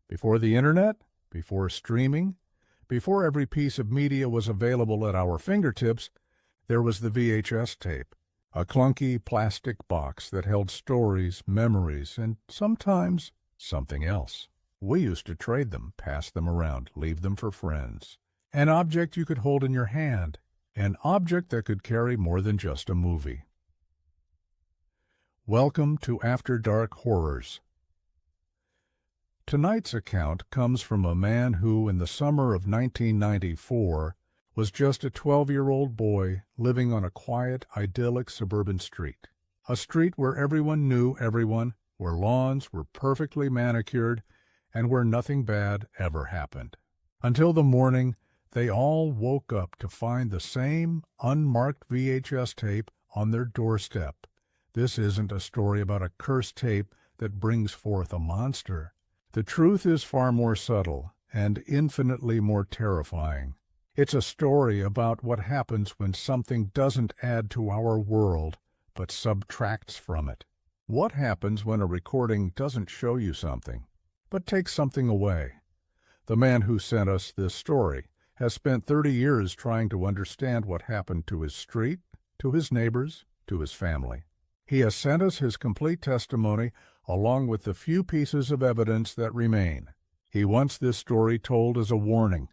Before the internet, before streaming, before every piece of media was available at our fingertips, there was the VHS tape, a clunky plastic box that held stories, memories, and sometimes something else. We used to trade them, pass them around, leave them for friends. An object you could hold in your hand, an object that could carry more than just a movie. Welcome to After Dark Horrors. Tonight's account comes from a man who, in the summer of 1994, was just a 12-year-old boy living on a quiet, idyllic suburban street. A street where everyone knew everyone, where lawns were perfectly manicured, and where nothing bad ever happened. Until the morning, they all woke up to find the same unmarked VHS tape on their doorstep. This isn't a story about a cursed tape that brings forth a monster. The truth is far more subtle and infinitely more terrifying. It's a story about what happens when something doesn't add to our world, but subtracts from it. What happens when a recording doesn't show you something, but takes something away? The man who sent us this story has spent 30 years trying to understand what happened to his street, to his neighbors, to his family. He has sent us his complete testimony along with the few pieces of evidence that remain. He wants this story told as a warning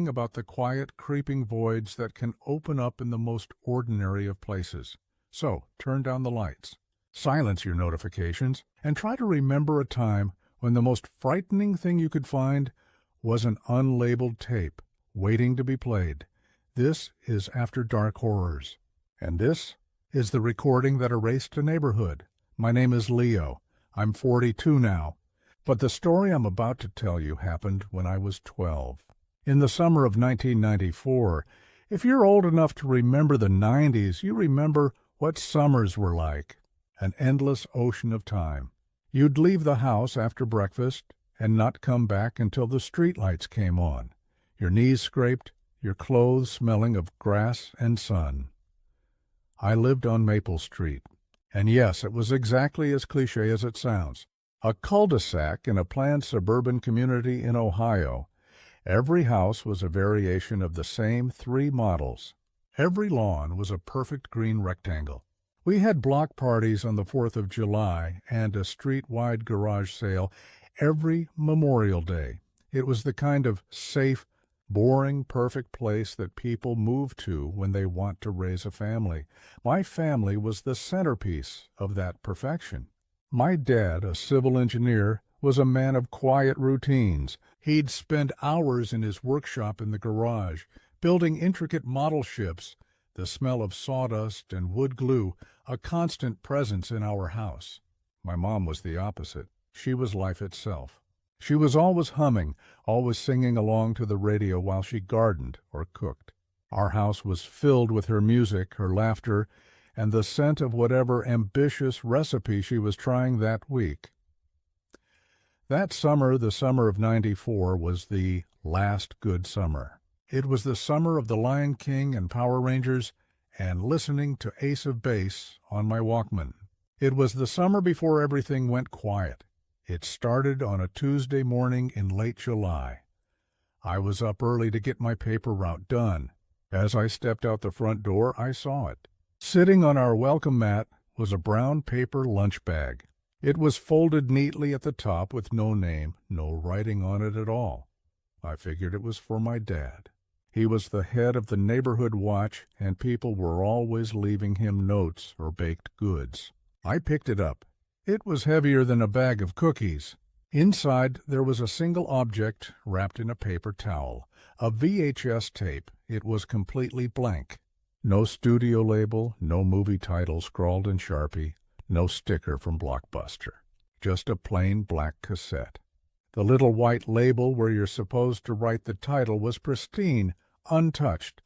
about the quiet, creeping voids that can open up in the most ordinary of places. So, turn down the lights, silence your notifications, and try to remember a time when the most frightening thing you could find was an unlabeled tape waiting to be played. This is After Dark Horrors, and this is the recording that erased a neighborhood. My name is Leo. I'm 42 now, but the story I'm about to tell you happened when I was 12. In the summer of 1994, if you're old enough to remember the 90s, you remember what summers were like, an endless ocean of time. You'd leave the house after breakfast and not come back until the streetlights came on, your knees scraped, your clothes smelling of grass and sun. I lived on Maple Street, and yes, it was exactly as cliché as it sounds. A cul-de-sac in a planned suburban community in Ohio. Every house was a variation of the same 3 models. Every lawn was a perfect green rectangle. We had block parties on the 4th of July and a street-wide garage sale every Memorial Day. It was the kind of safe, boring, perfect place that people move to when they want to raise a family. My family was the centerpiece of that perfection. My dad, a civil engineer, was a man of quiet routines. He'd spend hours in his workshop in the garage, building intricate model ships, the smell of sawdust and wood glue a constant presence in our house. My mom was the opposite. She was life itself. She was always humming, always singing along to the radio while she gardened or cooked. Our house was filled with her music, her laughter, and the scent of whatever ambitious recipe she was trying that week. That summer, the summer of '94, was the last good summer. It was the summer of The Lion King and Power Rangers and listening to Ace of Base on my Walkman. It was the summer before everything went quiet. It started on a Tuesday morning in late July. I was up early to get my paper route done. As I stepped out the front door, I saw it. Sitting on our welcome mat was a brown paper lunch bag. It was folded neatly at the top with no name, no writing on it at all. I figured it was for my dad. He was the head of the neighborhood watch, and people were always leaving him notes or baked goods. I picked it up. It was heavier than a bag of cookies. Inside there was a single object wrapped in a paper towel, a VHS tape. It was completely blank. No studio label, no movie title scrawled in Sharpie, no sticker from Blockbuster. Just a plain black cassette. The little white label where you're supposed to write the title was pristine, untouched.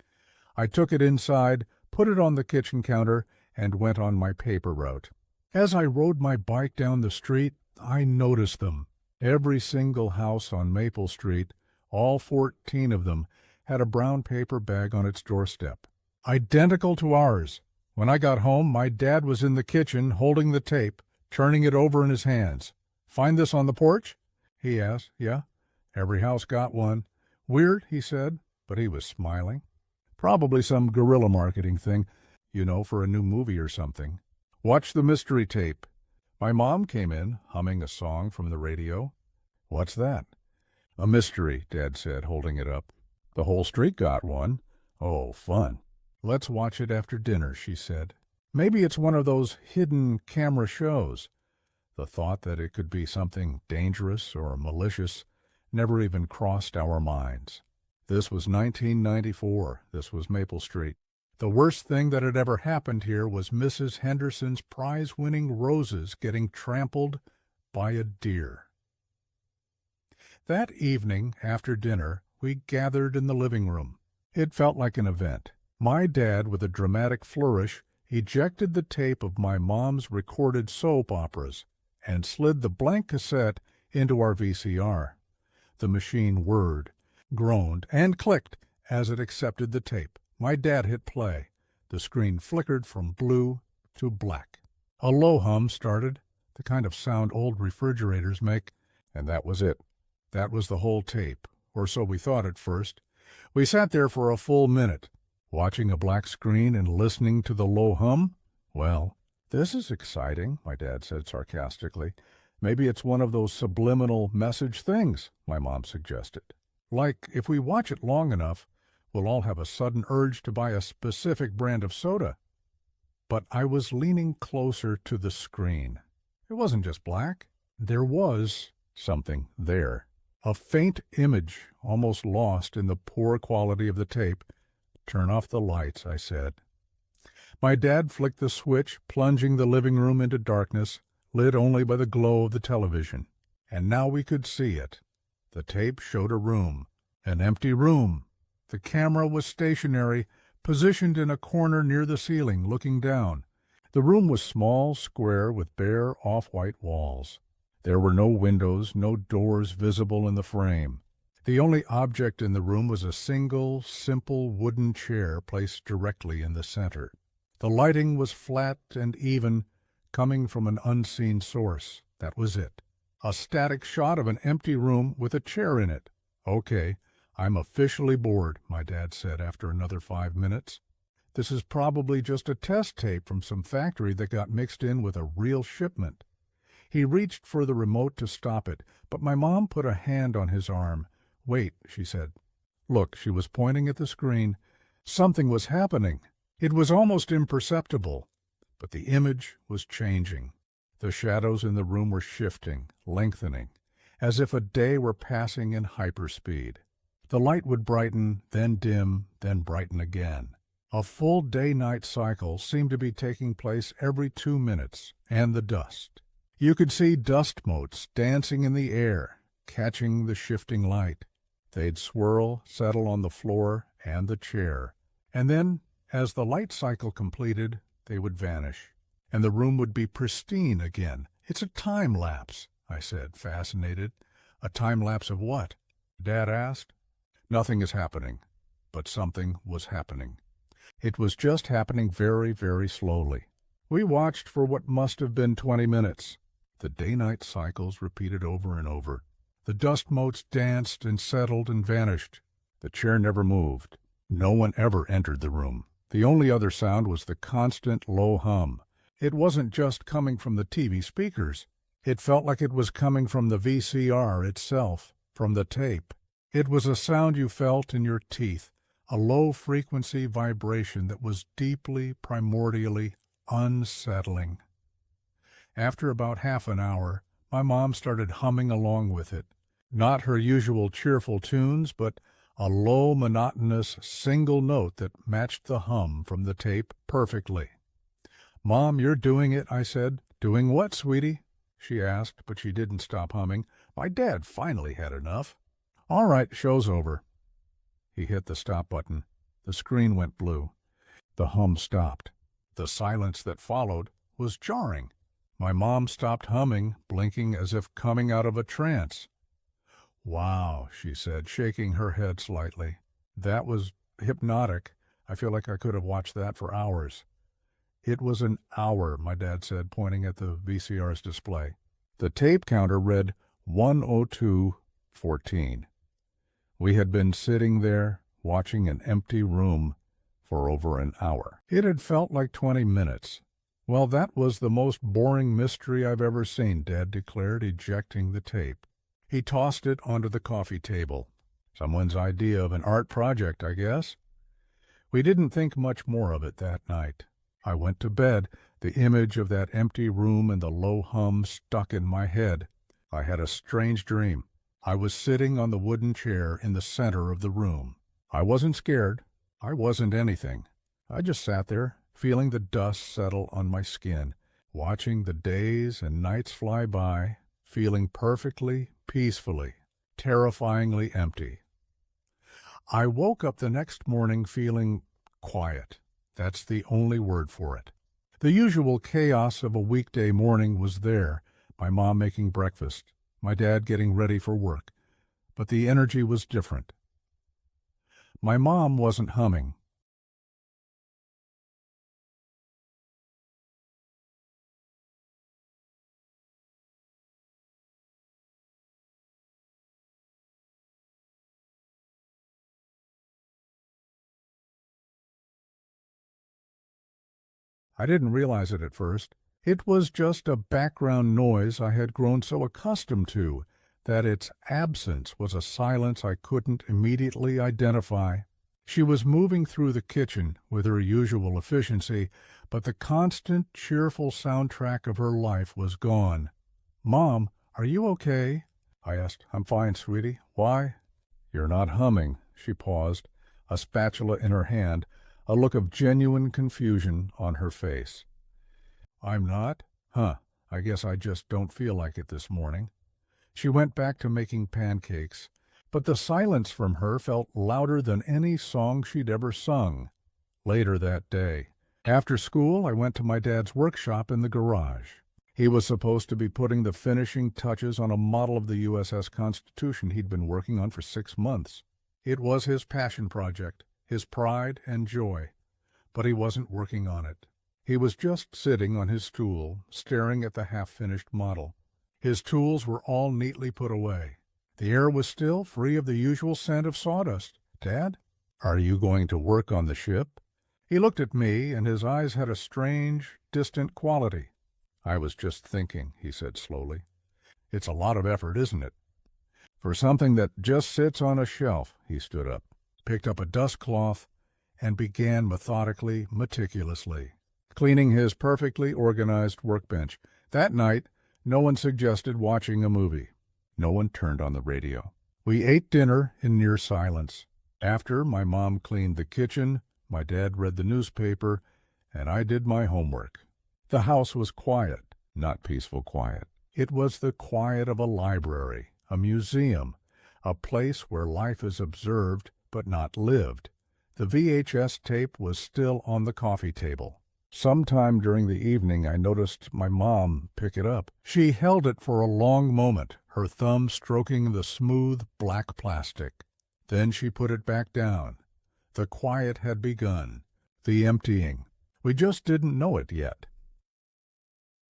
I took it inside, put it on the kitchen counter, and went on my paper route. As I rode my bike down the street, I noticed them. Every single house on Maple Street, all 14 of them, had a brown paper bag on its doorstep. Identical to ours. When I got home, my dad was in the kitchen holding the tape, turning it over in his hands. "Find this on the porch?" he asked. Yeah, every house got one. Weird, he said, but he was smiling. Probably some guerrilla marketing thing, for a new movie or something. Watch the mystery tape. My mom came in, humming a song from the radio. What's that? A mystery, Dad said, holding it up. The whole street got one. Oh, fun. Let's watch it after dinner, she said. Maybe it's one of those hidden camera shows. The thought that it could be something dangerous or malicious never even crossed our minds. This was 1994. This was Maple Street. The worst thing that had ever happened here was Mrs. Henderson's prize-winning roses getting trampled by a deer. That evening, after dinner, we gathered in the living room. It felt like an event. My dad, with a dramatic flourish, ejected the tape of my mom's recorded soap operas and slid the blank cassette into our VCR. The machine whirred, groaned, and clicked as it accepted the tape. My dad hit play. The screen flickered from blue to black. A low hum started, the kind of sound old refrigerators make, and that was it. That was the whole tape, or so we thought at first. We sat there for a full minute, watching a black screen and listening to the low hum. Well, this is exciting, my dad said sarcastically. Maybe it's one of those subliminal message things, my mom suggested. Like, if we watch it long enough, we'll all have a sudden urge to buy a specific brand of soda. But I was leaning closer to the screen. It wasn't just black. There was something there. A faint image, almost lost in the poor quality of the tape. Turn off the lights, I said. My dad flicked the switch, plunging the living room into darkness, lit only by the glow of the television. And now we could see it. The tape showed a room, an empty room. The camera was stationary, positioned in a corner near the ceiling, looking down. The room was small, square, with bare, off-white walls. There were no windows, no doors visible in the frame. The only object in the room was a single, simple wooden chair placed directly in the center. The lighting was flat and even, coming from an unseen source. That was it. A static shot of an empty room with a chair in it. Okay. I'm officially bored, my dad said after another 5 minutes. This is probably just a test tape from some factory that got mixed in with a real shipment. He reached for the remote to stop it, but my mom put a hand on his arm. Wait, she said. Look, she was pointing at the screen. Something was happening. It was almost imperceptible, but the image was changing. The shadows in the room were shifting, lengthening, as if a day were passing in hyperspeed. The light would brighten, then dim, then brighten again. A full day-night cycle seemed to be taking place every 2 minutes, and the dust. You could see dust motes dancing in the air, catching the shifting light. They'd swirl, settle on the floor and the chair, and then, as the light cycle completed, they would vanish, and the room would be pristine again. It's a time-lapse, I said, fascinated. A time-lapse of what? Dad asked. Nothing is happening, but something was happening. It was just happening very, very slowly. We watched for what must have been 20 minutes. The day-night cycles repeated over and over. The dust motes danced and settled and vanished. The chair never moved. No one ever entered the room. The only other sound was the constant low hum. It wasn't just coming from the TV speakers. It felt like it was coming from the VCR itself, from the tape. It was a sound you felt in your teeth, a low-frequency vibration that was deeply, primordially unsettling. After about half an hour, my mom started humming along with it. Not her usual cheerful tunes, but a low, monotonous, single note that matched the hum from the tape perfectly. Mom, you're doing it, I said. Doing what, sweetie? She asked, but she didn't stop humming. My dad finally had enough. All right, show's over. He hit the stop button. The screen went blue. The hum stopped. The silence that followed was jarring. My mom stopped humming, blinking as if coming out of a trance. Wow, she said, shaking her head slightly. That was hypnotic. I feel like I could have watched that for hours. It was an hour, my dad said, pointing at the VCR's display. The tape counter read 1:02:14. We had been sitting there, watching an empty room, for over an hour. It had felt like 20 minutes. Well, that was the most boring mystery I've ever seen, Dad declared, ejecting the tape. He tossed it onto the coffee table. Someone's idea of an art project, I guess. We didn't think much more of it that night. I went to bed, the image of that empty room and the low hum stuck in my head. I had a strange dream. I was sitting on the wooden chair in the center of the room. I wasn't scared. I wasn't anything. I just sat there, feeling the dust settle on my skin, watching the days and nights fly by, feeling perfectly, peacefully, terrifyingly empty. I woke up the next morning feeling quiet. That's the only word for it. The usual chaos of a weekday morning was there, my mom making breakfast, my dad getting ready for work, but the energy was different. My mom wasn't humming. I didn't realize it at first. It was just a background noise I had grown so accustomed to that its absence was a silence I couldn't immediately identify. She was moving through the kitchen with her usual efficiency, but the constant, cheerful soundtrack of her life was gone. "Mom, are you okay?" I asked. "I'm fine, sweetie. Why?" "You're not humming." She paused, a spatula in her hand, a look of genuine confusion on her face. "I'm not? Huh, I guess I just don't feel like it this morning." She went back to making pancakes, but the silence from her felt louder than any song she'd ever sung. Later that day, after school, I went to my dad's workshop in the garage. He was supposed to be putting the finishing touches on a model of the USS Constitution he'd been working on for 6 months. It was his passion project, his pride and joy, but he wasn't working on it. He was just sitting on his stool, staring at the half-finished model. His tools were all neatly put away. The air was still free of the usual scent of sawdust. "Dad, are you going to work on the ship?" He looked at me, and his eyes had a strange, distant quality. "I was just thinking," he said slowly. "It's a lot of effort, isn't it? For something that just sits on a shelf." He stood up, picked up a dust cloth, and began methodically, meticulously, cleaning his perfectly organized workbench. That night, no one suggested watching a movie. No one turned on the radio. We ate dinner in near silence. After, my mom cleaned the kitchen, my dad read the newspaper, and I did my homework. The house was quiet, not peaceful quiet. It was the quiet of a library, a museum, a place where life is observed but not lived. The VHS tape was still on the coffee table. Sometime during the evening I noticed my mom pick it up. She held it for a long moment, her thumb stroking the smooth black plastic. Then she put it back down. The quiet had begun, the emptying. We just didn't know it yet.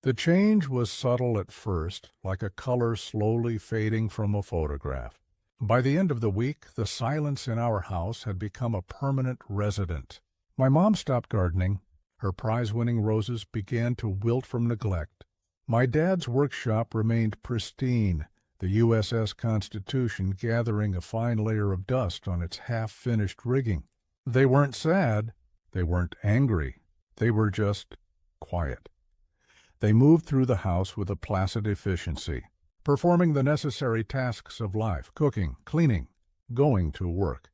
The change was subtle at first, like a color slowly fading from a photograph. By the end of the week, the silence in our house had become a permanent resident. My mom stopped gardening. Her prize-winning roses began to wilt from neglect. My dad's workshop remained pristine, the USS Constitution gathering a fine layer of dust on its half-finished rigging. They weren't sad. They weren't angry. They were just quiet. They moved through the house with a placid efficiency, performing the necessary tasks of life, cooking, cleaning, going to work,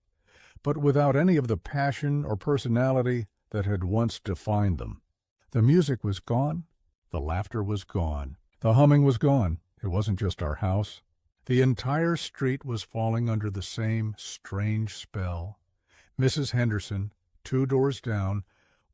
but without any of the passion or personality that had once defined them. The music was gone. The laughter was gone. The humming was gone. It wasn't just our house. The entire street was falling under the same strange spell. Mrs. Henderson, 2 doors down,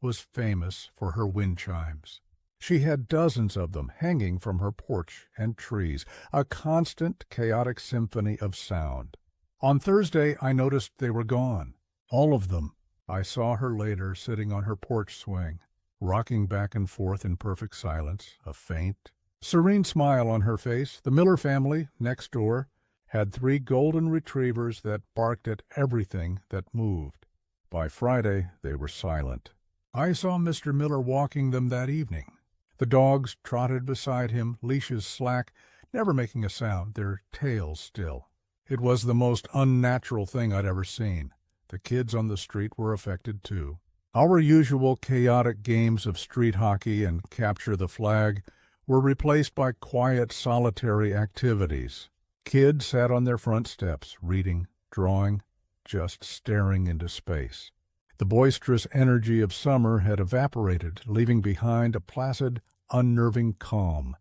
was famous for her wind chimes. She had dozens of them hanging from her porch and trees, a constant, chaotic symphony of sound. On Thursday, I noticed they were gone. All of them. I saw her later sitting on her porch swing, rocking back and forth in perfect silence, a faint, Serene smile on her face. The Miller family, next door, had 3 golden retrievers that barked at everything that moved. By Friday, they were silent. I saw Mr. Miller walking them that evening. The dogs trotted beside him, leashes slack, never making a sound, their tails still. It was the most unnatural thing I'd ever seen. The kids on the street were affected too. Our usual chaotic games of street hockey and capture the flag were replaced by quiet, solitary activities. Kids sat on their front steps, reading, drawing, just staring into space. The boisterous energy of summer had evaporated, leaving behind a placid, unnerving calm.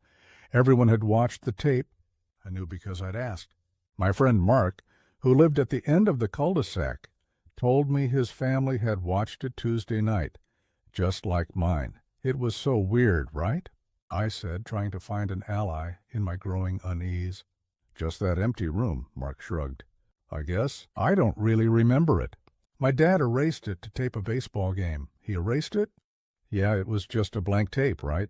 Everyone had watched the tape. I knew because I'd asked. My friend Mark, who lived at the end of the cul-de-sac, told me his family had watched it Tuesday night, just like mine. It was so weird, right? I said, trying to find an ally in my growing unease. Just that empty room, Mark shrugged. I guess I don't really remember it. My dad erased it to tape a baseball game. He erased it? Yeah, it was just a blank tape, right?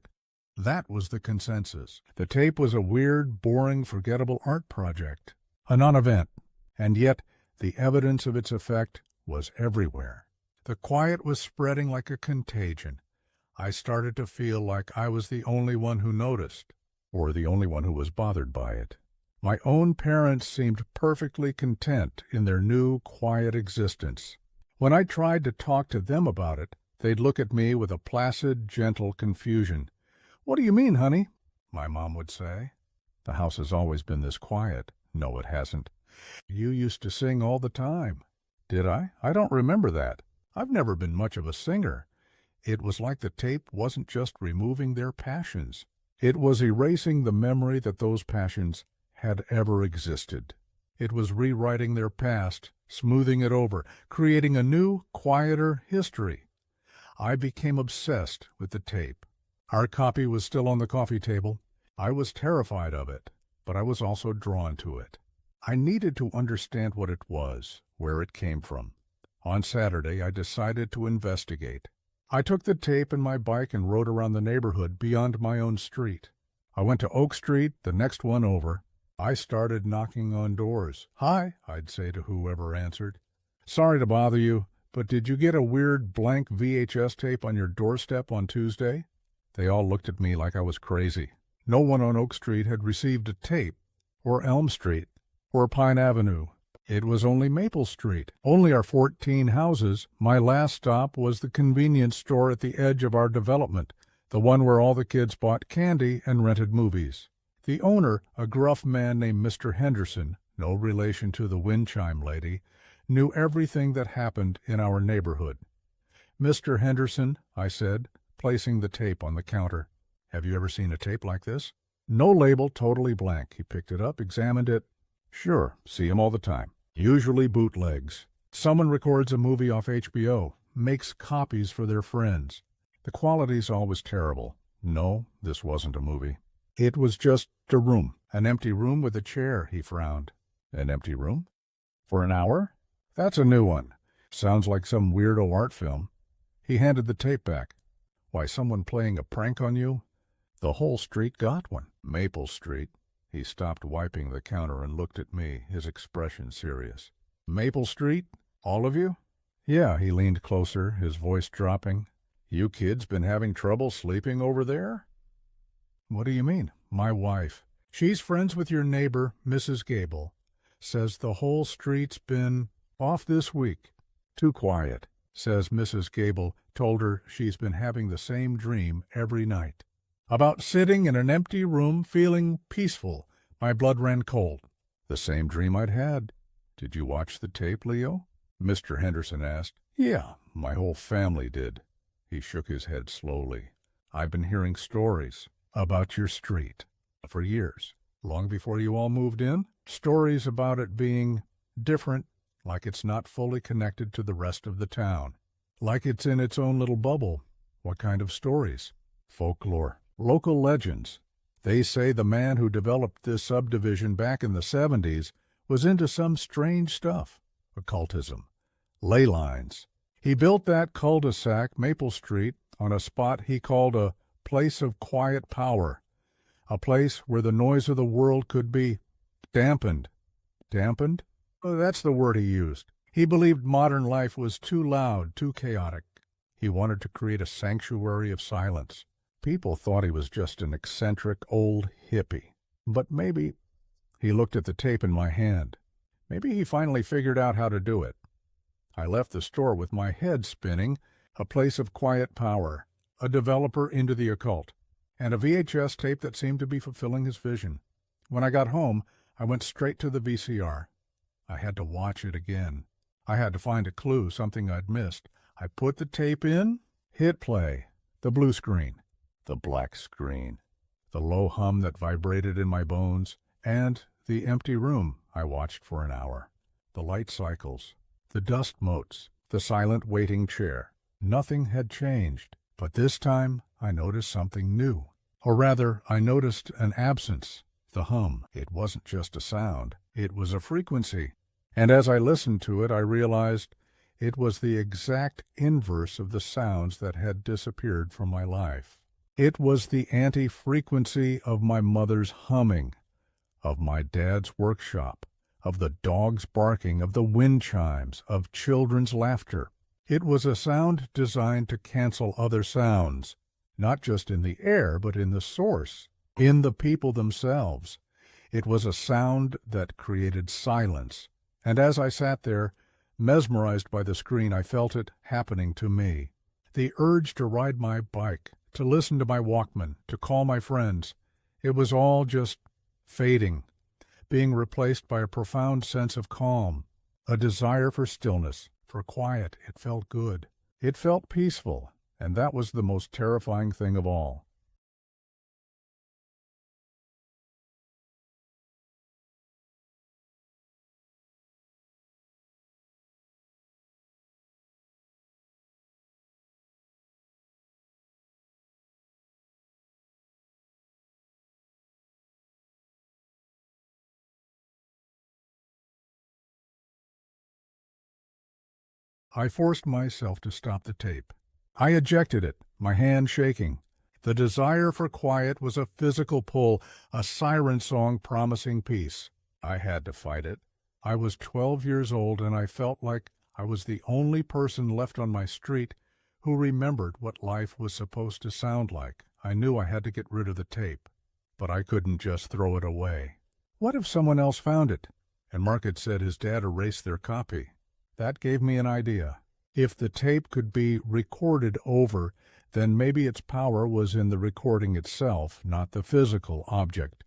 That was the consensus. The tape was a weird, boring, forgettable art project, a non-event, and yet the evidence of its effect was everywhere. The quiet was spreading like a contagion. I started to feel like I was the only one who noticed, or the only one who was bothered by it. My own parents seemed perfectly content in their new, quiet existence. When I tried to talk to them about it, they'd look at me with a placid, gentle confusion. "What do you mean, honey?" my mom would say. "The house has always been this quiet." "No, it hasn't." "You used to sing all the time." "Did I? I don't remember that. I've never been much of a singer." It was like the tape wasn't just removing their passions. It was erasing the memory that those passions had ever existed. It was rewriting their past, smoothing it over, creating a new, quieter history. I became obsessed with the tape. Our copy was still on the coffee table. I was terrified of it, but I was also drawn to it. I needed to understand what it was, where it came from. On Saturday, I decided to investigate. I took the tape and my bike and rode around the neighborhood beyond my own street. I went to Oak Street, the next one over. I started knocking on doors. "Hi," I'd say to whoever answered. "Sorry to bother you, but did you get a weird blank VHS tape on your doorstep on Tuesday?" They all looked at me like I was crazy. No one on Oak Street had received a tape, or Elm Street, or Pine Avenue. It was only Maple Street, only our 14 houses. My last stop was the convenience store at the edge of our development, the one where all the kids bought candy and rented movies. The owner, a gruff man named Mr. Henderson, no relation to the wind chime lady, knew everything that happened in our neighborhood. "Mr. Henderson," I said, placing the tape on the counter, "have you ever seen a tape like this?" "No label, totally blank." He picked it up, examined it. "Sure, see 'em all the time. Usually bootlegs. Someone records a movie off HBO, makes copies for their friends. The quality's always terrible." No, this wasn't a movie. It was just a room, an empty room with a chair, he frowned. "An empty room? For an hour? That's a new one. Sounds like some weirdo art film." He handed the tape back. "Why, someone playing a prank on you? The whole street got one." "Maple Street." He stopped wiping the counter and looked at me, his expression serious. "Maple Street? All of you?" "Yeah." He leaned closer, his voice dropping. "You kids been having trouble sleeping over there?" "What do you mean?" "My wife. She's friends with your neighbor, Mrs. Gable. Says the whole street's been off this week. Too quiet. Says Mrs. Gable told her she's been having the same dream every night. About sitting in an empty room feeling peaceful." My blood ran cold. "The same dream I'd had." "Did you watch the tape, Leo?" Mr. Henderson asked. "Yeah, my whole family did." He shook his head slowly. "I've been hearing stories about your street for years, long before you all moved in. Stories about it being different, like it's not fully connected to the rest of the town, like it's in its own little bubble." "What kind of stories?" "Folklore. Local legends. They say the man who developed this subdivision back in the 70s was into some strange stuff. Occultism. Ley lines. He built that cul-de-sac, Maple Street, on a spot he called a place of quiet power. a place where the noise of the world could be dampened. Dampened? Oh, that's the word he used. He believed modern life was too loud, too chaotic. He wanted to create a sanctuary of silence. People thought he was just an eccentric old hippie. But maybe, he looked at the tape in my hand, maybe he finally figured out how to do it. I left the store with my head spinning, a place of quiet power, a developer into the occult, and a VHS tape that seemed to be fulfilling his vision. When I got home, I went straight to the VCR. I had to watch it again. I had to find a clue, something I'd missed. I put the tape in, hit play, the blue screen, the black screen, the low hum that vibrated in my bones, and the empty room I watched for an hour. The light cycles, the dust motes, the silent waiting chair. Nothing had changed, but this time I noticed something new. Or rather, I noticed an absence, the hum. It wasn't just a sound, it was a frequency. And as I listened to it, I realized it was the exact inverse of the sounds that had disappeared from my life. It was the anti-frequency of my mother's humming, of my dad's workshop, of the dogs barking, of the wind chimes, of children's laughter. It was a sound designed to cancel other sounds, not just in the air, but in the source, in the people themselves. It was a sound that created silence. And as I sat there, mesmerized by the screen, I felt it happening to me. The urge to ride my bike, to listen to my Walkman, to call my friends, it was all just fading, being replaced by a profound sense of calm, a desire for stillness, for quiet. It felt good. It felt peaceful, and that was the most terrifying thing of all. I forced myself to stop the tape. I ejected it, my hand shaking. The desire for quiet was a physical pull, a siren song promising peace. I had to fight it. I was 12 years old, and I felt like I was the only person left on my street who remembered what life was supposed to sound like. I knew I had to get rid of the tape, but I couldn't just throw it away. What if someone else found it? And Mark had said his dad erased their copy. That gave me an idea. If the tape could be recorded over, then maybe its power was in the recording itself, not the physical object.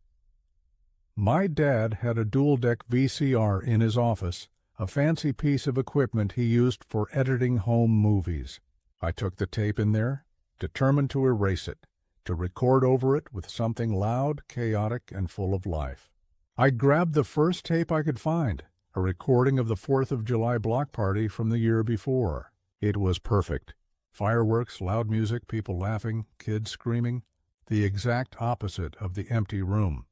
My dad had a dual-deck VCR in his office, a fancy piece of equipment he used for editing home movies. I took the tape in there, determined to erase it, to record over it with something loud, chaotic, and full of life. I grabbed the first tape I could find, a recording of the 4th of July block party from the year before. It was perfect. Fireworks, loud music, people laughing, kids screaming, the exact opposite of the empty room.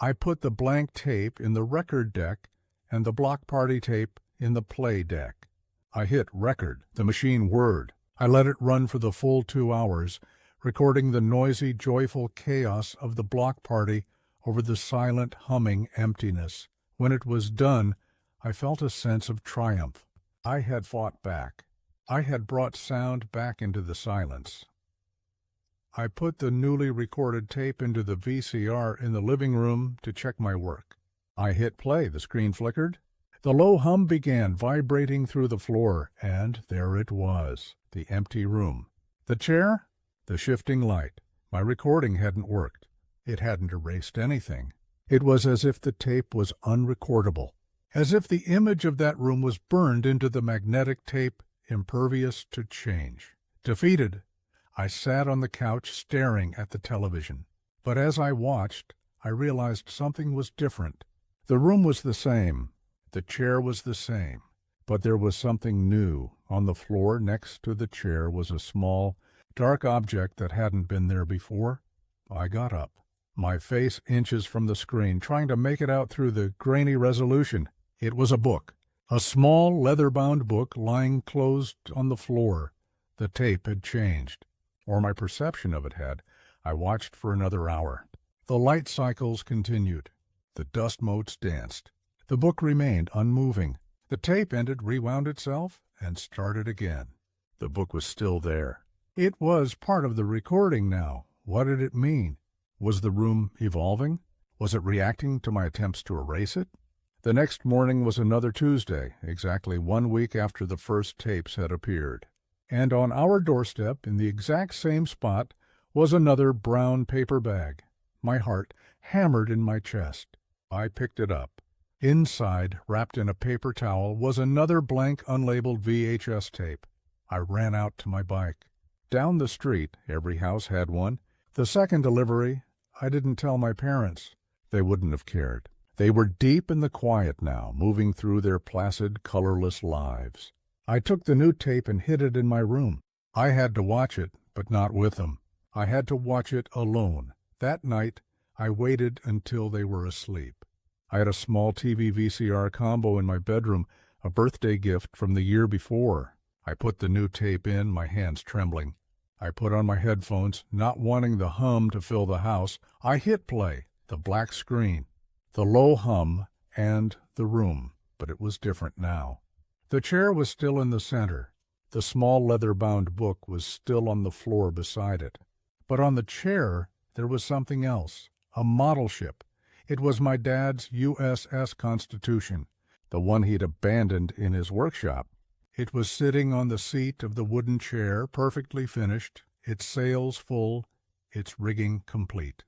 I put the blank tape in the record deck and the block party tape in the play deck. I hit record, the machine whirred. I let it run for the full 2 hours, recording the noisy, joyful chaos of the block party over the silent, humming emptiness. When it was done, I felt a sense of triumph. I had fought back. I had brought sound back into the silence. I put the newly recorded tape into the VCR in the living room to check my work. I hit play. The screen flickered. The low hum began vibrating through the floor, and there it was, the empty room. The chair? The shifting light. My recording hadn't worked. It hadn't erased anything. It was as if the tape was unrecordable, as if the image of that room was burned into the magnetic tape, impervious to change. Defeated, I sat on the couch staring at the television. But as I watched, I realized something was different. The room was the same. The chair was the same. But there was something new. On the floor next to the chair was a small, dark object that hadn't been there before. I got up, my face inches from the screen, trying to make it out through the grainy resolution. It was a book, a small leather-bound book lying closed on the floor. The tape had changed, or my perception of it had. I watched for another hour. The light cycles continued. The dust motes danced. The book remained unmoving. The tape ended, rewound itself, and started again. The book was still there. It was part of the recording now. What did it mean? Was the room evolving? Was it reacting to my attempts to erase it? The next morning was another Tuesday, exactly 1 week after the first tapes had appeared. And on our doorstep, in the exact same spot, was another brown paper bag. My heart hammered in my chest. I picked it up. Inside, wrapped in a paper towel, was another blank, unlabeled VHS tape. I ran out to my bike. Down the street, every house had one. The second delivery, I didn't tell my parents. They wouldn't have cared. They were deep in the quiet now, moving through their placid, colorless lives. I took the new tape and hid it in my room. I had to watch it, but not with them. I had to watch it alone. That night, I waited until they were asleep. I had a small TV VCR combo in my bedroom, a birthday gift from the year before. I put the new tape in, my hands trembling. I put on my headphones, not wanting the hum to fill the house. I hit play, the black screen, the low hum, and the room. But it was different now. The chair was still in the center. The small leather-bound book was still on the floor beside it. But on the chair, there was something else, a model ship. It was my dad's USS Constitution, the one he'd abandoned in his workshop. It was sitting on the seat of the wooden chair, perfectly finished, its sails full, its rigging complete.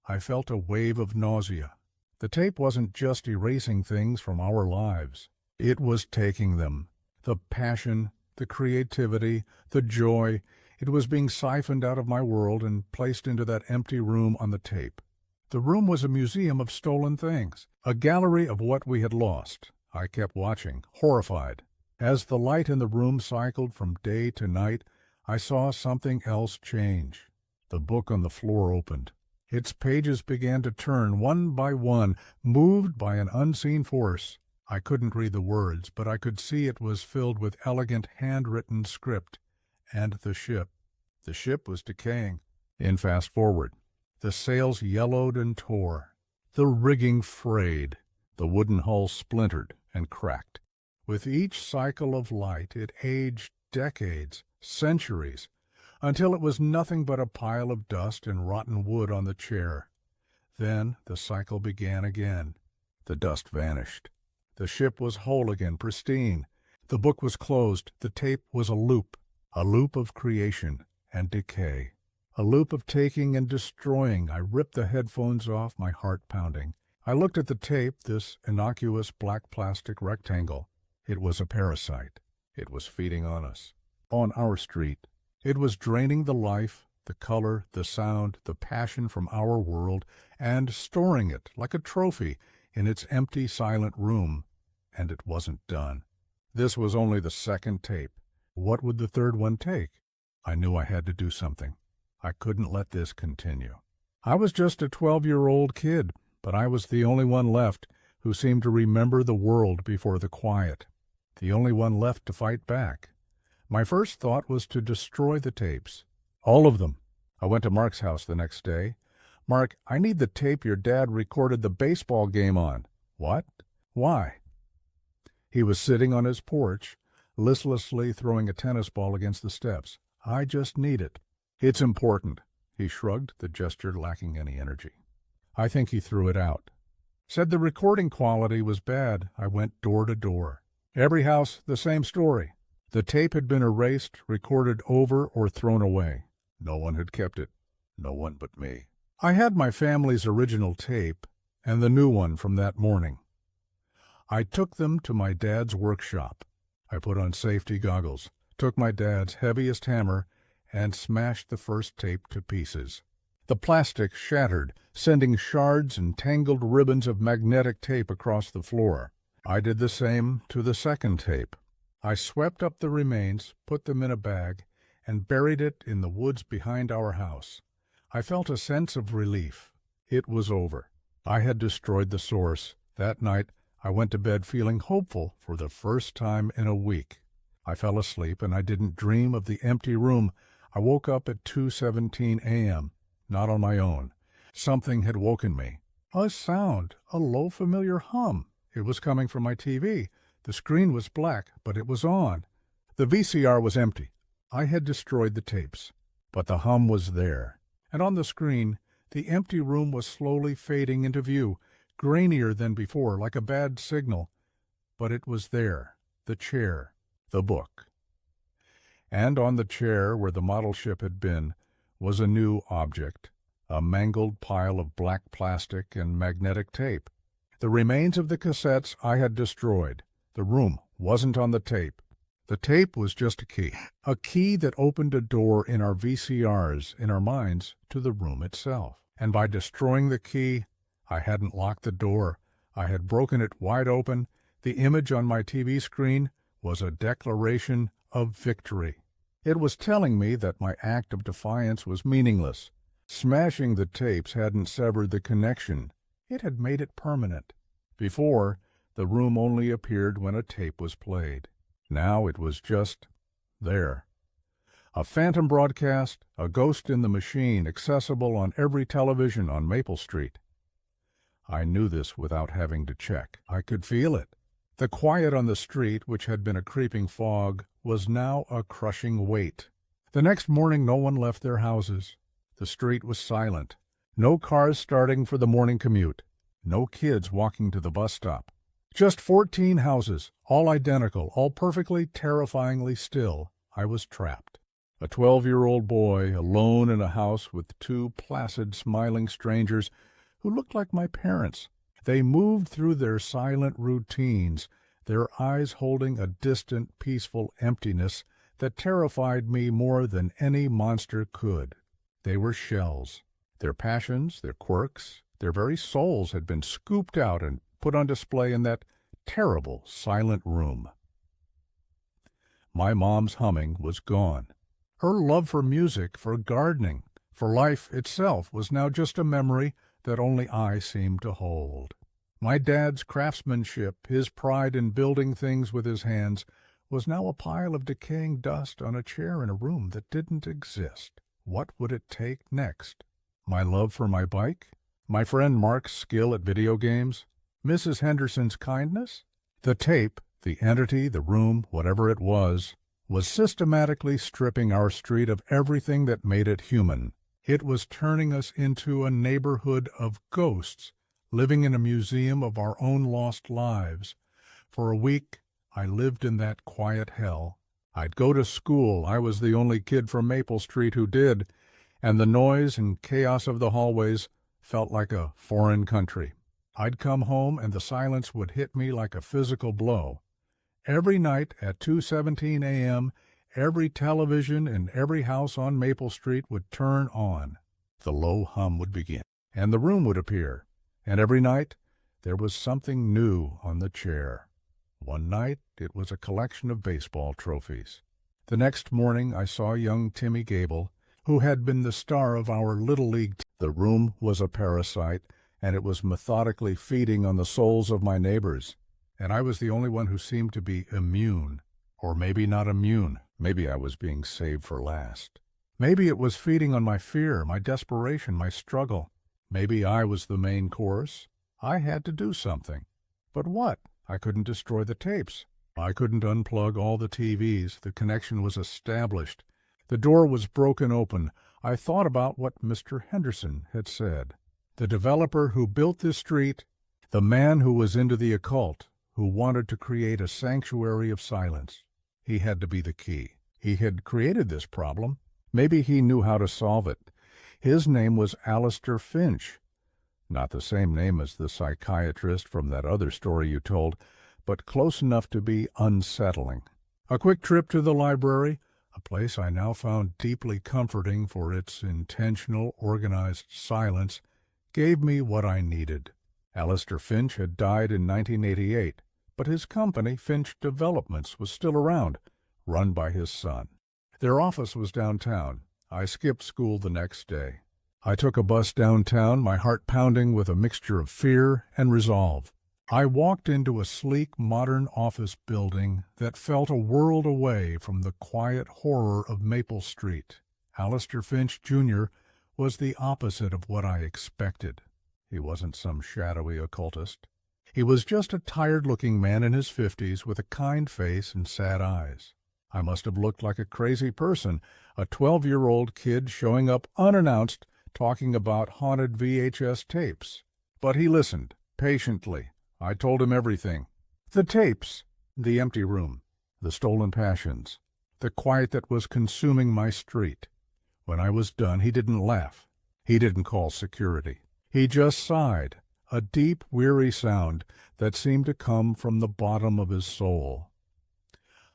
I felt a wave of nausea. The tape wasn't just erasing things from our lives. It was taking them. The passion, the creativity, the joy. It was being siphoned out of my world and placed into that empty room on the tape. The room was a museum of stolen things, a gallery of what we had lost. I kept watching, horrified. As the light in the room cycled from day to night, I saw something else change. The book on the floor opened. Its pages began to turn one by one, moved by an unseen force. I couldn't read the words, but I could see it was filled with elegant handwritten script. And the ship. The ship was decaying. In fast forward. The sails yellowed and tore. The rigging frayed. The wooden hull splintered and cracked. With each cycle of light, it aged decades, centuries, until it was nothing but a pile of dust and rotten wood on the chair. Then the cycle began again. The dust vanished. The ship was whole again, pristine. The book was closed. The tape was a loop of creation and decay, a loop of taking and destroying. I ripped the headphones off, my heart pounding. I looked at the tape, this innocuous black plastic rectangle. It was a parasite. It was feeding on us, on our street. It was draining the life, the color, the sound, the passion from our world, and storing it like a trophy in its empty, silent room. And it wasn't done. This was only the second tape. What would the third one take? I knew I had to do something. I couldn't let this continue. I was just a 12-year-old kid, but I was the only one left who seemed to remember the world before the quiet, the only one left to fight back. My first thought was to destroy the tapes. All of them. I went to Mark's house the next day. "Mark, I need the tape your dad recorded the baseball game on." "What? Why?" He was sitting on his porch, listlessly throwing a tennis ball against the steps. "I just need it." "It's important." He shrugged, the gesture lacking any energy. I think he threw it out. Said the recording quality was bad. I went door to door. Every house, the same story. The tape had been erased, recorded over, or thrown away. No one had kept it. No one but me. I had my family's original tape and the new one from that morning. I took them to my dad's workshop. I put on safety goggles, took my dad's heaviest hammer, and smashed the first tape to pieces. The plastic shattered, sending shards and tangled ribbons of magnetic tape across the floor. I did the same to the second tape. I swept up the remains, put them in a bag, and buried it in the woods behind our house. I felt a sense of relief. It was over. I had destroyed the source. That night, I went to bed feeling hopeful for the first time in a week. I fell asleep, and I didn't dream of the empty room. I woke up at 2:17 a.m., not on my own. Something had woken me. A sound, a low familiar hum. It was coming from my TV. The screen was black, but it was on. The VCR was empty. I had destroyed the tapes. But the hum was there. And on the screen, the empty room was slowly fading into view, grainier than before, like a bad signal. But it was there, the chair, the book. And on the chair where the model ship had been was a new object, a mangled pile of black plastic and magnetic tape. The remains of the cassettes I had destroyed. The room wasn't on the tape. The tape was just a key that opened a door in our VCRs, in our minds, to the room itself. And by destroying the key, I hadn't locked the door. I had broken it wide open. The image on my TV screen was a declaration of victory. It was telling me that my act of defiance was meaningless. Smashing the tapes hadn't severed the connection. It had made it permanent. Before, the room only appeared when a tape was played. Now it was just there. A phantom broadcast, a ghost in the machine, accessible on every television on Maple Street. I knew this without having to check. I could feel it. The quiet on the street, which had been a creeping fog, was now a crushing weight. The next morning no one left their houses. The street was silent. No cars starting for the morning commute. No kids walking to the bus stop. Just 14 houses, all identical, all perfectly, terrifyingly still. I was trapped. A 12-year-old boy, alone in a house with two placid, smiling strangers who looked like my parents. They moved through their silent routines, their eyes holding a distant, peaceful emptiness that terrified me more than any monster could. They were shells. Their passions, their quirks, their very souls had been scooped out and put on display in that terrible, silent room. My mom's humming was gone. Her love for music, for gardening, for life itself was now just a memory that only I seemed to hold. My dad's craftsmanship, his pride in building things with his hands, was now a pile of decaying dust on a chair in a room that didn't exist. What would it take next? My love for my bike? My friend Mark's skill at video games? Mrs. Henderson's kindness? The tape, the entity, the room, whatever it was systematically stripping our street of everything that made it human. It was turning us into a neighborhood of ghosts, living in a museum of our own lost lives. For a week, I lived in that quiet hell. I'd go to school. I was the only kid from Maple Street who did, and the noise and chaos of the hallways felt like a foreign country. I'd come home, and the silence would hit me like a physical blow. Every night at 2:17 a.m., every television in every house on Maple Street would turn on. The low hum would begin, and the room would appear. And every night, there was something new on the chair. One night, it was a collection of baseball trophies. The next morning, I saw young Timmy Gable, who had been the star of our Little League team. The room was a parasite, and it was methodically feeding on the souls of my neighbors. And I was the only one who seemed to be immune. Or maybe not immune. Maybe I was being saved for last. Maybe it was feeding on my fear, my desperation, my struggle. Maybe I was the main course. I had to do something. But what? I couldn't destroy the tapes. I couldn't unplug all the TVs. The connection was established. The door was broken open. I thought about what Mr. Henderson had said. The developer who built this street, the man who was into the occult, who wanted to create a sanctuary of silence. He had to be the key. He had created this problem. Maybe he knew how to solve it. His name was Alistair Finch. Not the same name as the psychiatrist from that other story you told, but close enough to be unsettling. A quick trip to the library, a place I now found deeply comforting for its intentional, organized silence, gave me what I needed. Alistair Finch had died in 1988, but his company, Finch Developments, was still around, run by his son. Their office was downtown. I skipped school the next day. I took a bus downtown, my heart pounding with a mixture of fear and resolve. I walked into a sleek, modern office building that felt a world away from the quiet horror of Maple Street. Alistair Finch, Jr. was the opposite of what I expected. He wasn't some shadowy occultist. He was just a tired-looking man in his 50s with a kind face and sad eyes. I must have looked like a crazy person, a 12-year-old kid showing up unannounced talking about haunted VHS tapes. But he listened, patiently. I told him everything. The tapes, the empty room, the stolen passions, the quiet that was consuming my street. When I was done, he didn't laugh. He didn't call security. He just sighed, a deep, weary sound that seemed to come from the bottom of his soul.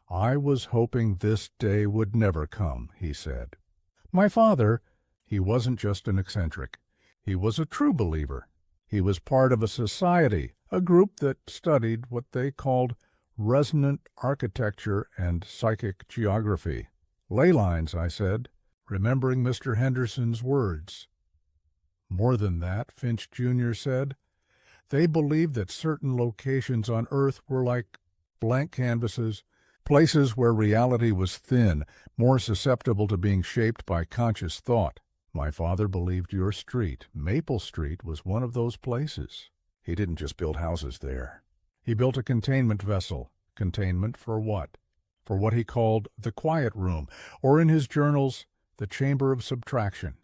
I was hoping this day would never come, he said. My father, he wasn't just an eccentric. He was a true believer. He was part of a society, a group that studied what they called resonant architecture and psychic geography. Ley lines, I said, remembering Mr. Henderson's words. More than that, Finch Jr. said. They believed that certain locations on Earth were like blank canvases, places where reality was thin, more susceptible to being shaped by conscious thought. My father believed your street, Maple Street, was one of those places. He didn't just build houses there. He built a containment vessel. Containment for what? For what he called the quiet room, or in his journals, the chamber of subtraction.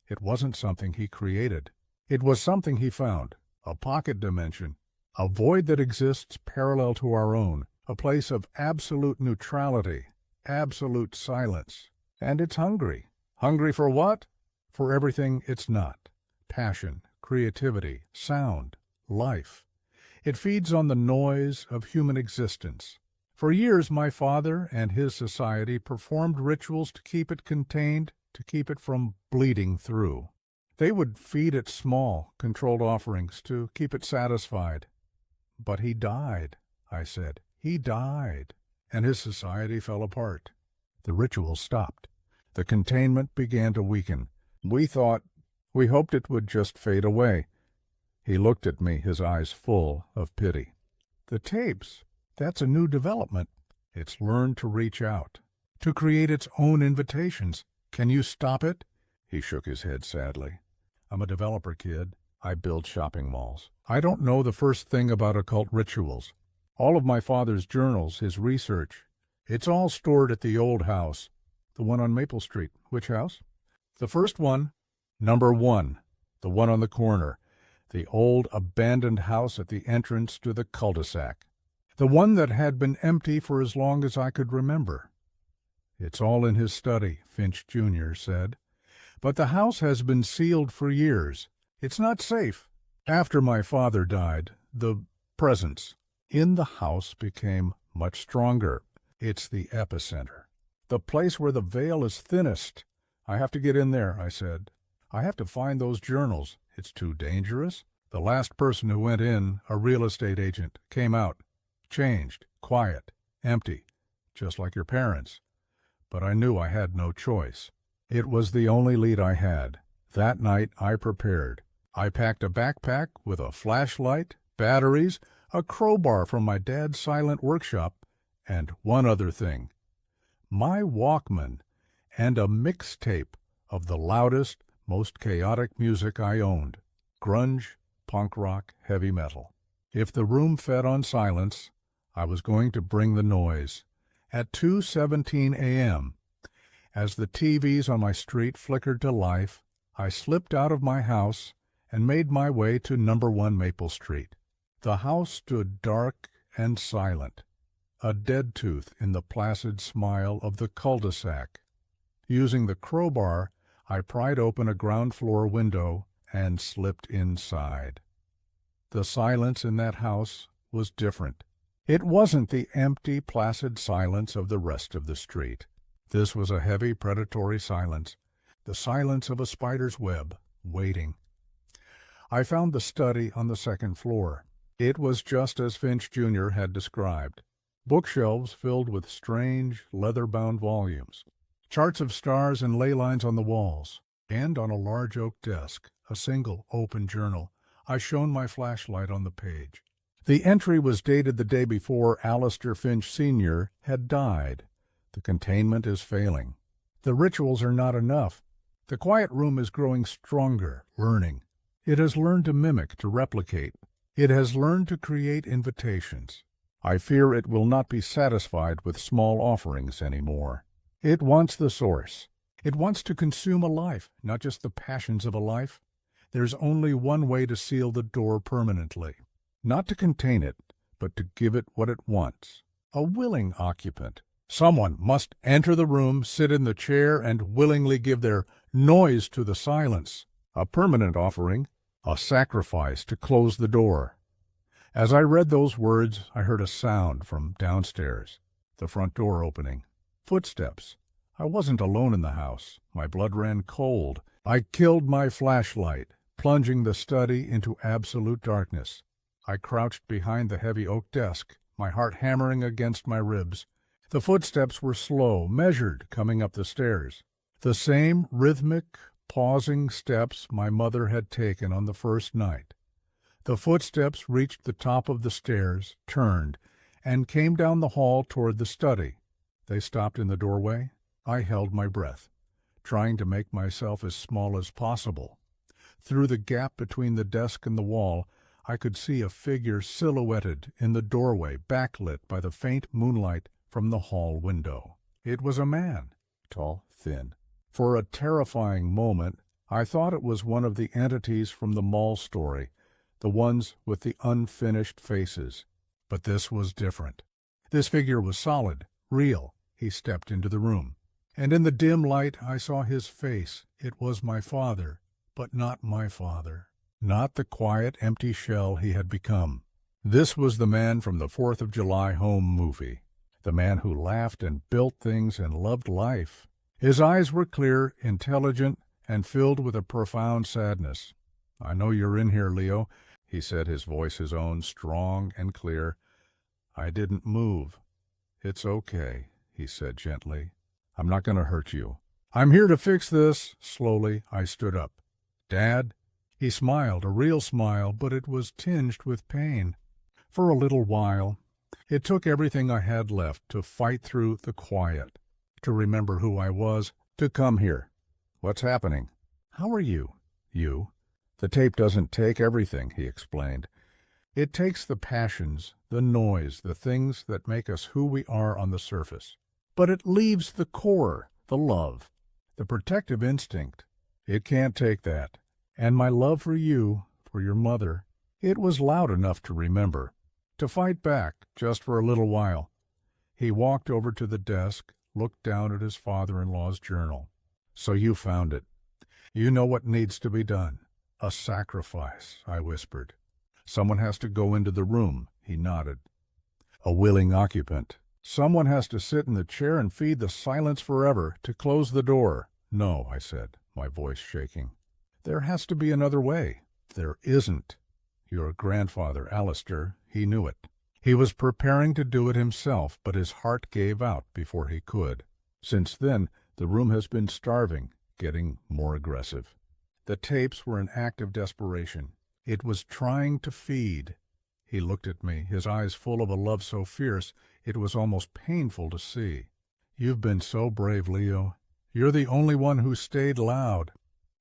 It wasn't something he created. It was something he found, a pocket dimension, a void that exists parallel to our own, a place of absolute neutrality, absolute silence. And it's hungry. Hungry for what? For everything it's not. Passion, creativity, sound, life. It feeds on the noise of human existence. For years, my father and his society performed rituals to keep it contained, to keep it from bleeding through. They would feed it small, controlled offerings to keep it satisfied. But he died, I said. He died, and his society fell apart. The rituals stopped. The containment began to weaken. We hoped it would just fade away. He looked at me, his eyes full of pity. The tapes, that's a new development. It's learned to reach out, to create its own invitations. Can you stop it? He shook his head sadly. I'm a developer, kid. I build shopping malls. I don't know the first thing about occult rituals. All of my father's journals, his research, it's all stored at the old house, the one on Maple Street. Which house? The first one, number 1, the one on the corner, the old abandoned house at the entrance to the cul-de-sac, the one that had been empty for as long as I could remember. It's all in his study, Finch Jr. said. But the house has been sealed for years. It's not safe. After my father died, the presence in the house became much stronger. It's the epicenter, the place where the veil is thinnest. I have to get in there, I said. I have to find those journals. It's too dangerous. The last person who went in, a real estate agent, came out, changed, quiet, empty, just like your parents. But I knew I had no choice. It was the only lead I had. That night I prepared. I packed a backpack with a flashlight, batteries, a crowbar from my dad's silent workshop, and one other thing. My Walkman and a mixtape of the loudest, most chaotic music I owned. Grunge, punk rock, heavy metal. If the room fed on silence, I was going to bring the noise. At 2:17 a.m., as the TVs on my street flickered to life, I slipped out of my house and made my way to number 1 Maple Street. The house stood dark and silent, a dead tooth in the placid smile of the cul-de-sac. Using the crowbar, I pried open a ground-floor window and slipped inside. The silence in that house was different. It wasn't the empty, placid silence of the rest of the street. This was a heavy, predatory silence, the silence of a spider's web, waiting. I found the study on the second floor. It was just as Finch Jr. had described. Bookshelves filled with strange, leather-bound volumes, charts of stars and ley lines on the walls, and on a large oak desk, a single open journal. I shone my flashlight on the page. The entry was dated the day before Alistair Finch Sr. had died. The containment is failing. The rituals are not enough. The quiet room is growing stronger, learning. It has learned to mimic, to replicate. It has learned to create invitations. I fear it will not be satisfied with small offerings anymore. It wants the source. It wants to consume a life, not just the passions of a life. There's only one way to seal the door permanently. Not to contain it, but to give it what it wants. A willing occupant. Someone must enter the room, sit in the chair, and willingly give their noise to the silence. A permanent offering, a sacrifice to close the door. As I read those words, I heard a sound from downstairs. The front door opening. Footsteps. I wasn't alone in the house. My blood ran cold. I killed my flashlight, plunging the study into absolute darkness. I crouched behind the heavy oak desk, my heart hammering against my ribs. The footsteps were slow, measured, coming up the stairs. The same rhythmic, pausing steps my mother had taken on the first night. The footsteps reached the top of the stairs, turned, and came down the hall toward the study. They stopped in the doorway. I held my breath, trying to make myself as small as possible. Through the gap between the desk and the wall, I could see a figure silhouetted in the doorway, backlit by the faint moonlight from the hall window. It was a man, tall, thin. For a terrifying moment, I thought it was one of the entities from the mall story, the ones with the unfinished faces. But this was different. This figure was solid, real. He stepped into the room. And in the dim light, I saw his face. It was my father, but not my father. Not the quiet, empty shell he had become. This was the man from the 4th of July home movie. The man who laughed and built things and loved life. His eyes were clear, intelligent, and filled with a profound sadness. "I know you're in here, Leo," he said, his voice his own, strong and clear. I didn't move. "It's okay," he said gently. "I'm not going to hurt you. I'm here to fix this." Slowly, I stood up. "Dad?" He smiled, a real smile, but it was tinged with pain. For a little while, it took everything I had left to fight through the quiet, to remember who I was, to come here. "What's happening?" "How are you?" "You?" "The tape doesn't take everything," he explained. "It takes the passions, the noise, the things that make us who we are on the surface. But it leaves the core, the love, the protective instinct. It can't take that. And my love for you, for your mother, it was loud enough to remember, to fight back just for a little while." He walked over to the desk, looked down at his father-in-law's journal. "So you found it. You know what needs to be done." "A sacrifice," I whispered. "Someone has to go into the room," he nodded. "A willing occupant. Someone has to sit in the chair and feed the silence forever, to close the door." "No," I said, my voice shaking. "There has to be another way." "There isn't. Your grandfather, Alistair, he knew it. He was preparing to do it himself, but his heart gave out before he could. Since then, the room has been starving, getting more aggressive." The tapes were an act of desperation. It was trying to feed. He looked at me, his eyes full of a love so fierce it was almost painful to see. "You've been so brave, Leo. You're the only one who stayed loud.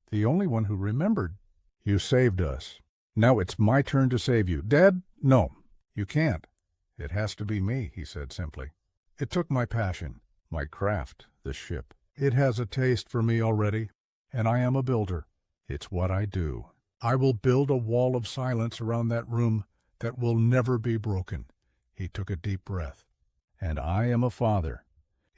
The only one who remembered. You saved us. Now it's my turn to save you. Dad, no, you can't. It has to be me," he said simply. "It took my passion, my craft, the ship. It has a taste for me already, and I am a builder. It's what I do. I will build a wall of silence around that room that will never be broken." He took a deep breath. "And I am a father.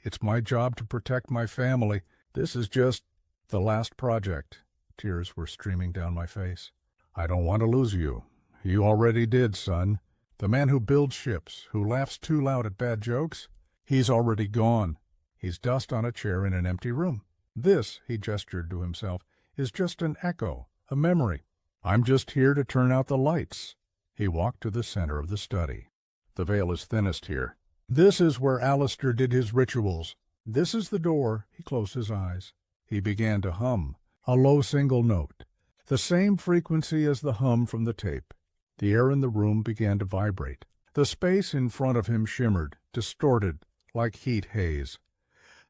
It's my job to protect my family. This is just the last project." Tears were streaming down my face. "I don't want to lose you. You already did, son. The man who builds ships, who laughs too loud at bad jokes, he's already gone. He's dust on a chair in an empty room. This," he gestured to himself, "is just an echo, a memory. I'm just here to turn out the lights." He walked to the center of the study. "The veil is thinnest here. This is where Alistair did his rituals. This is the door." He closed his eyes. He began to hum, a low single note, the same frequency as the hum from the tape. The air in the room began to vibrate. The space in front of him shimmered, distorted, like heat haze.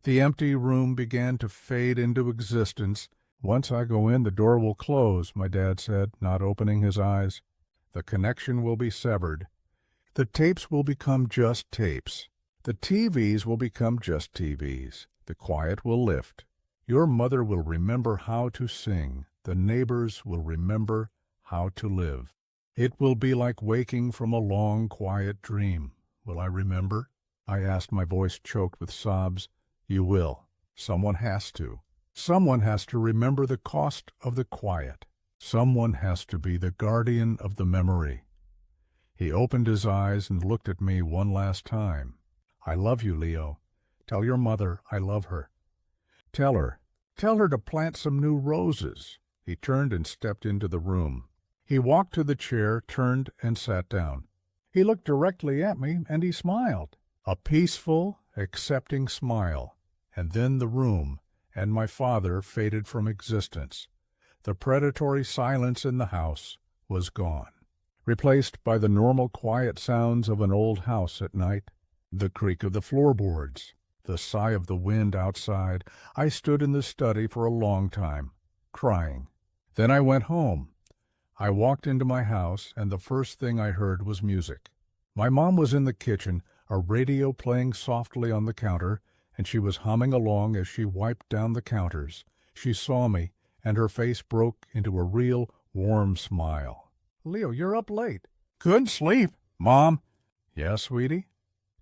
The empty room began to fade into existence. "Once I go in, the door will close," my dad said, not opening his eyes. "The connection will be severed. The tapes will become just tapes. The TVs will become just TVs. The quiet will lift. Your mother will remember how to sing. The neighbors will remember how to live. It will be like waking from a long, quiet dream. Will I remember?" I asked, my voice choked with sobs. "You will. Someone has to. Someone has to remember the cost of the quiet. Someone has to be the guardian of the memory." He opened his eyes and looked at me one last time. "I love you, Leo. Tell your mother I love her. Tell her to plant some new roses." He turned and stepped into the room. He walked to the chair, turned, and sat down. He looked directly at me, and he smiled. A peaceful, accepting smile. And then the room and my father faded from existence. The predatory silence in the house was gone, replaced by the normal quiet sounds of an old house at night, the creak of the floorboards, the sigh of the wind outside. I stood in the study for a long time, crying. Then I went home. I walked into my house, and the first thing I heard was music. My mom was in the kitchen, a radio playing softly on the counter, and she was humming along as she wiped down the counters. She saw me, and her face broke into a real, warm smile. "Leo, you're up late." "Couldn't sleep, Mom." "Yes, sweetie?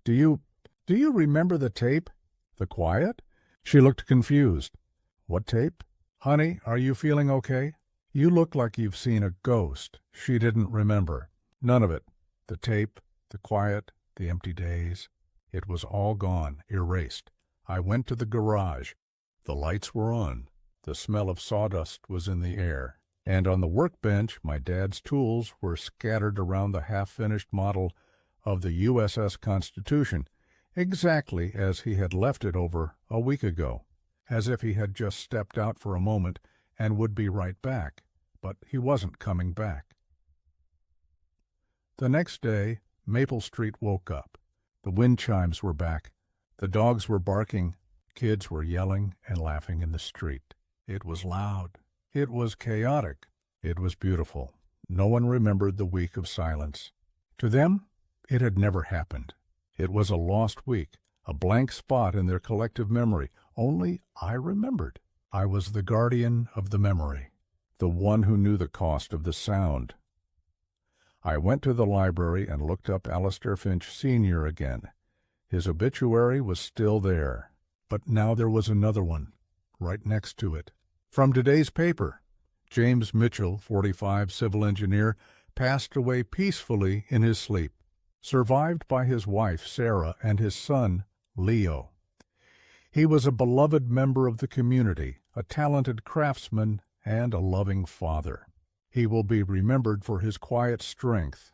Do you remember the tape? The quiet?" She looked confused. "What tape? Honey, are you feeling okay? You look like you've seen a ghost." She didn't remember. None of it. The tape, the quiet, the empty days. It was all gone, erased. I went to the garage. The lights were on. The smell of sawdust was in the air. And on the workbench, my dad's tools were scattered around the half-finished model of the USS Constitution, exactly as he had left it over a week ago, as if he had just stepped out for a moment and would be right back. But he wasn't coming back. The next day, Maple Street woke up. The wind chimes were back. The dogs were barking. Kids were yelling and laughing in the street. It was loud. It was chaotic. It was beautiful. No one remembered the week of silence. To them, it had never happened. It was a lost week, a blank spot in their collective memory. Only I remembered. I was the guardian of the memory, the one who knew the cost of the sound. I went to the library and looked up Alistair Finch Sr. again. His obituary was still there, but now there was another one, right next to it. From today's paper, James Mitchell, 45, civil engineer, passed away peacefully in his sleep, survived by his wife, Sarah, and his son, Leo. He was a beloved member of the community, a talented craftsman, and a loving father. He will be remembered for his quiet strength.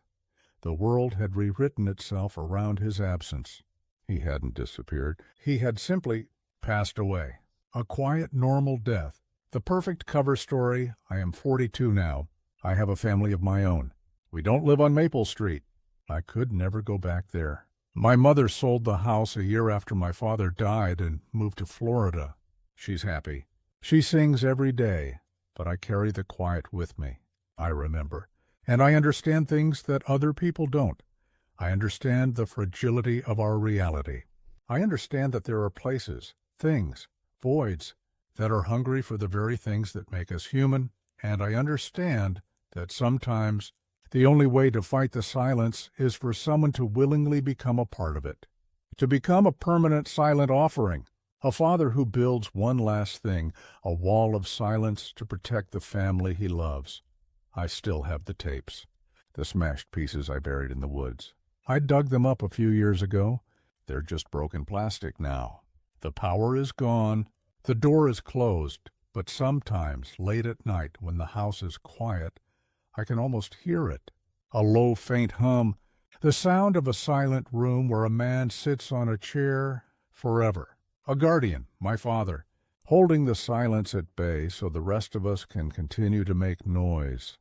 The world had rewritten itself around his absence. He hadn't disappeared. He had simply passed away. A quiet, normal death. The perfect cover story. I am 42 now. I have a family of my own. We don't live on Maple Street. I could never go back there. My mother sold the house a year after my father died and moved to Florida. She's happy. She sings every day, but I carry the quiet with me. I remember. And I understand things that other people don't. I understand the fragility of our reality. I understand that there are places, things, voids, that are hungry for the very things that make us human, and I understand that sometimes the only way to fight the silence is for someone to willingly become a part of it, to become a permanent silent offering, a father who builds one last thing, a wall of silence to protect the family he loves. I still have the tapes, the smashed pieces I buried in the woods. I dug them up a few years ago. They're just broken plastic now. The power is gone. The door is closed, but sometimes, late at night, when the house is quiet, I can almost hear it. A low, faint hum, the sound of a silent room where a man sits on a chair forever. A guardian, my father, holding the silence at bay so the rest of us can continue to make noise.